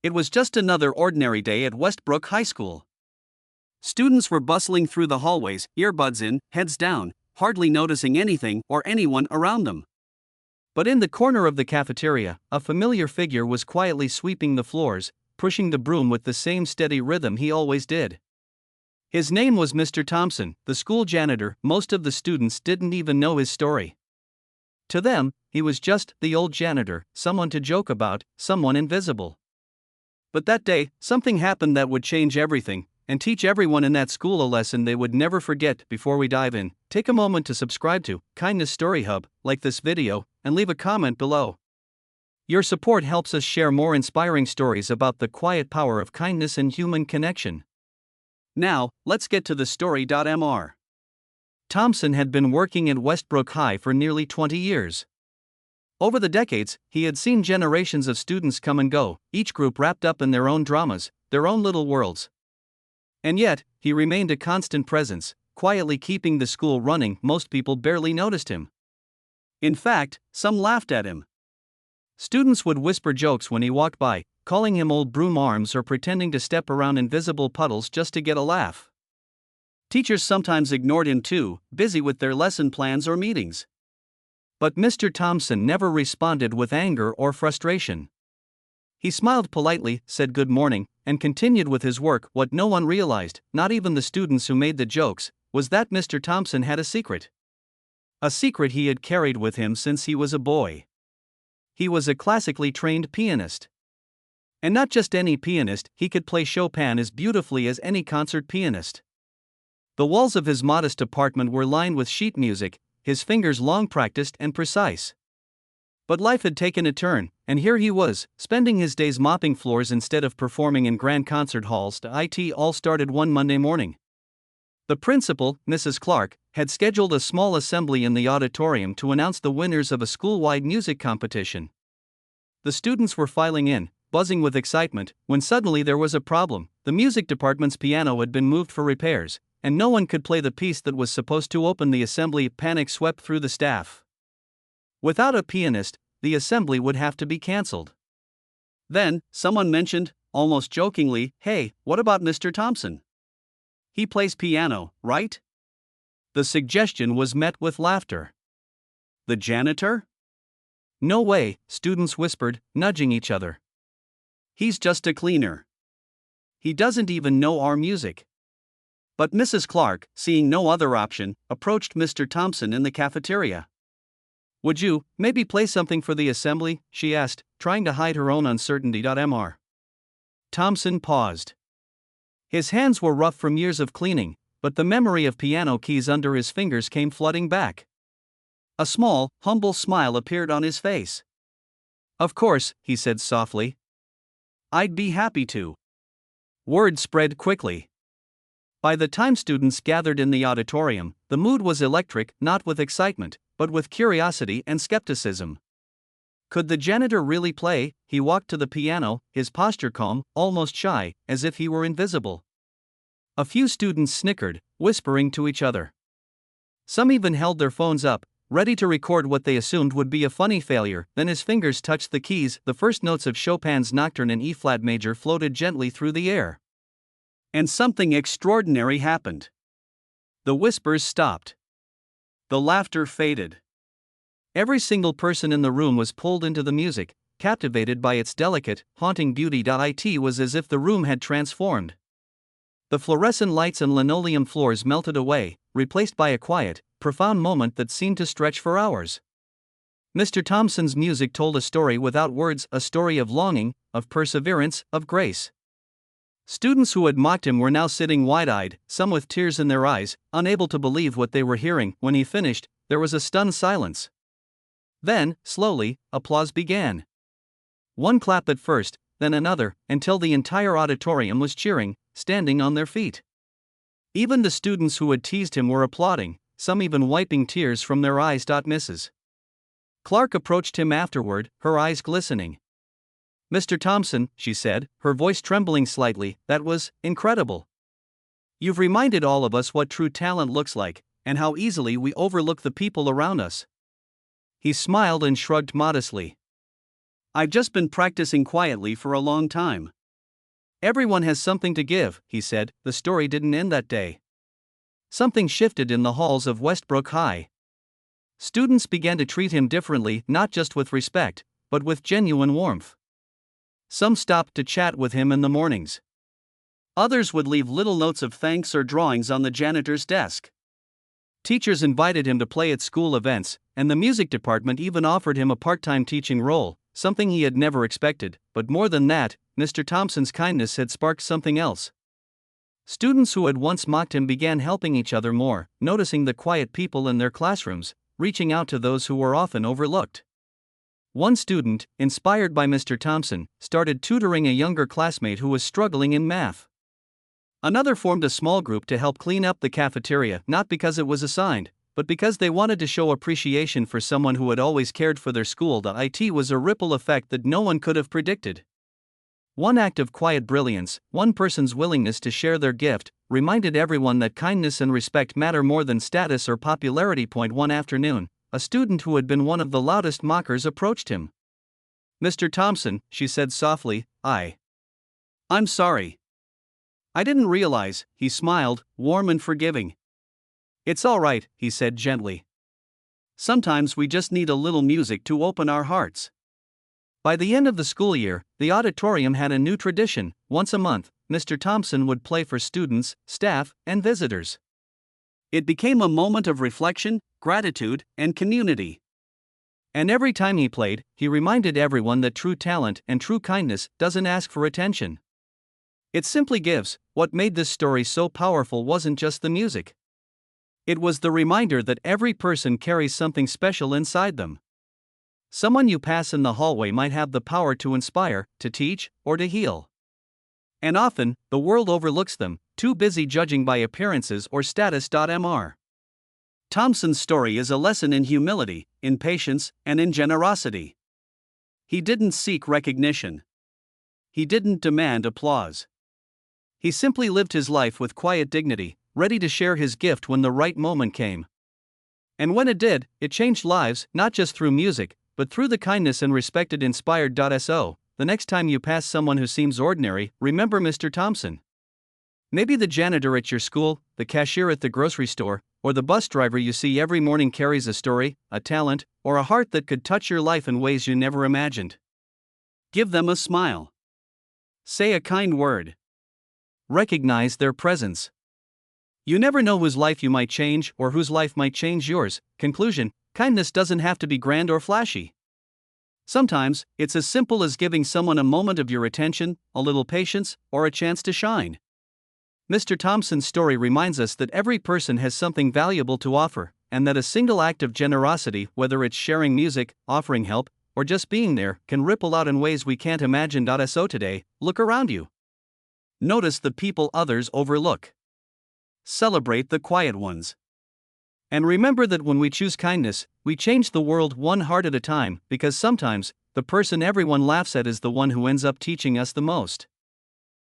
It was just another ordinary day at Westbrook High School. Students were bustling through the hallways, earbuds in, heads down, hardly noticing anything or anyone around them. But in the corner of the cafeteria, a familiar figure was quietly sweeping the floors, pushing the broom with the same steady rhythm he always did. His name was Mr. Thompson, the school janitor. Most of the students didn't even know his story. To them, he was just the old janitor, someone to joke about, someone invisible. But that day, something happened that would change everything, and teach everyone in that school a lesson they would never forget. Before we dive in, take a moment to subscribe to Kindness Story Hub, like this video, and leave a comment below. Your support helps us share more inspiring stories about the quiet power of kindness and human connection. Now, let's get to the story. Mr. Thompson had been working at Westbrook High for nearly 20 years. Over the decades, he had seen generations of students come and go, each group wrapped up in their own dramas, their own little worlds. And yet, he remained a constant presence, quietly keeping the school running. Most people barely noticed him. In fact, some laughed at him. Students would whisper jokes when he walked by, calling him old broom arms or pretending to step around invisible puddles just to get a laugh. Teachers sometimes ignored him too, busy with their lesson plans or meetings. But Mr. Thompson never responded with anger or frustration. He smiled politely, said good morning, and continued with his work. What no one realized, not even the students who made the jokes, was that Mr. Thompson had a secret. A secret he had carried with him since he was a boy. He was a classically trained pianist. And not just any pianist, he could play Chopin as beautifully as any concert pianist. The walls of his modest apartment were lined with sheet music, his fingers long practiced and precise. But life had taken a turn, and here he was, spending his days mopping floors instead of performing in grand concert halls. It all started one Monday morning. The principal, Mrs. Clark, had scheduled a small assembly in the auditorium to announce the winners of a school-wide music competition. The students were filing in, buzzing with excitement, when suddenly there was a problem. The music department's piano had been moved for repairs, and no one could play the piece that was supposed to open the assembly. Panic swept through the staff. Without a pianist, the assembly would have to be cancelled. Then, someone mentioned, almost jokingly, "Hey, what about Mr. Thompson? He plays piano, right?" The suggestion was met with laughter. The janitor? No way, students whispered, nudging each other. He's just a cleaner. He doesn't even know our music. But Mrs. Clark, seeing no other option, approached Mr. Thompson in the cafeteria. "Would you, maybe play something for the assembly?" she asked, trying to hide her own uncertainty. Mr. Thompson paused. His hands were rough from years of cleaning, but the memory of piano keys under his fingers came flooding back. A small, humble smile appeared on his face. "Of course," he said softly. "I'd be happy to." Word spread quickly. By the time students gathered in the auditorium, the mood was electric, not with excitement, but with curiosity and skepticism. Could the janitor really play? He walked to the piano, his posture calm, almost shy, as if he were invisible. A few students snickered, whispering to each other. Some even held their phones up, ready to record what they assumed would be a funny failure. Then his fingers touched the keys. The first notes of Chopin's Nocturne in E-flat major floated gently through the air. And something extraordinary happened. The whispers stopped. The laughter faded. Every single person in the room was pulled into the music, captivated by its delicate, haunting beauty. It was as if the room had transformed. The fluorescent lights and linoleum floors melted away, replaced by a quiet, profound moment that seemed to stretch for hours. Mr. Thompson's music told a story without words, a story of longing, of perseverance, of grace. Students who had mocked him were now sitting wide-eyed, some with tears in their eyes, unable to believe what they were hearing. When he finished, there was a stunned silence. Then, slowly, applause began. One clap at first, then another, until the entire auditorium was cheering, standing on their feet. Even the students who had teased him were applauding, some even wiping tears from their eyes. Mrs. Clark approached him afterward, her eyes glistening. "Mr. Thompson," she said, her voice trembling slightly, "that was incredible. You've reminded all of us what true talent looks like, and how easily we overlook the people around us." He smiled and shrugged modestly. I've just been practicing quietly for a long time. Everyone has something to give, he said. The story didn't end that day. Something shifted in the halls of Westbrook High. Students began to treat him differently, not just with respect, but with genuine warmth. Some stopped to chat with him in the mornings. Others would leave little notes of thanks or drawings on the janitor's desk. Teachers invited him to play at school events, and the music department even offered him a part-time teaching role, something he had never expected. But more than that, Mr. Thompson's kindness had sparked something else. Students who had once mocked him began helping each other more, noticing the quiet people in their classrooms, reaching out to those who were often overlooked. One student, inspired by Mr. Thompson, started tutoring a younger classmate who was struggling in math. Another formed a small group to help clean up the cafeteria, not because it was assigned, but because they wanted to show appreciation for someone who had always cared for their school. It was a ripple effect that no one could have predicted. One act of quiet brilliance, one person's willingness to share their gift, reminded everyone that kindness and respect matter more than status or popularity. One afternoon, a student who had been one of the loudest mockers approached him. "Mr. Thompson," she said softly, I'm sorry. I didn't realize," he smiled, warm and forgiving. "It's all right," he said gently. "Sometimes we just need a little music to open our hearts." By the end of the school year, the auditorium had a new tradition. Once a month, Mr. Thompson would play for students, staff, and visitors. It became a moment of reflection, gratitude, and community. And every time he played, he reminded everyone that true talent and true kindness doesn't ask for attention. It simply gives. What made this story so powerful wasn't just the music. It was the reminder that every person carries something special inside them. Someone you pass in the hallway might have the power to inspire, to teach, or to heal. And often, the world overlooks them, too busy judging by appearances or status. Mr. Thompson's story is a lesson in humility, in patience, and in generosity. He didn't seek recognition. He didn't demand applause. He simply lived his life with quiet dignity, ready to share his gift when the right moment came. And when it did, it changed lives, not just through music, but through the kindness and respect it inspired. So, the next time you pass someone who seems ordinary, remember Mr. Thompson. Maybe the janitor at your school, the cashier at the grocery store, or the bus driver you see every morning carries a story, a talent, or a heart that could touch your life in ways you never imagined. Give them a smile. Say a kind word. Recognize their presence. You never know whose life you might change or whose life might change yours. Conclusion: kindness doesn't have to be grand or flashy. Sometimes, it's as simple as giving someone a moment of your attention, a little patience, or a chance to shine. Mr. Thompson's story reminds us that every person has something valuable to offer, and that a single act of generosity, whether it's sharing music, offering help, or just being there, can ripple out in ways we can't imagine. So today, look around you. Notice the people others overlook. Celebrate the quiet ones. And remember that when we choose kindness, we change the world one heart at a time, because sometimes, the person everyone laughs at is the one who ends up teaching us the most.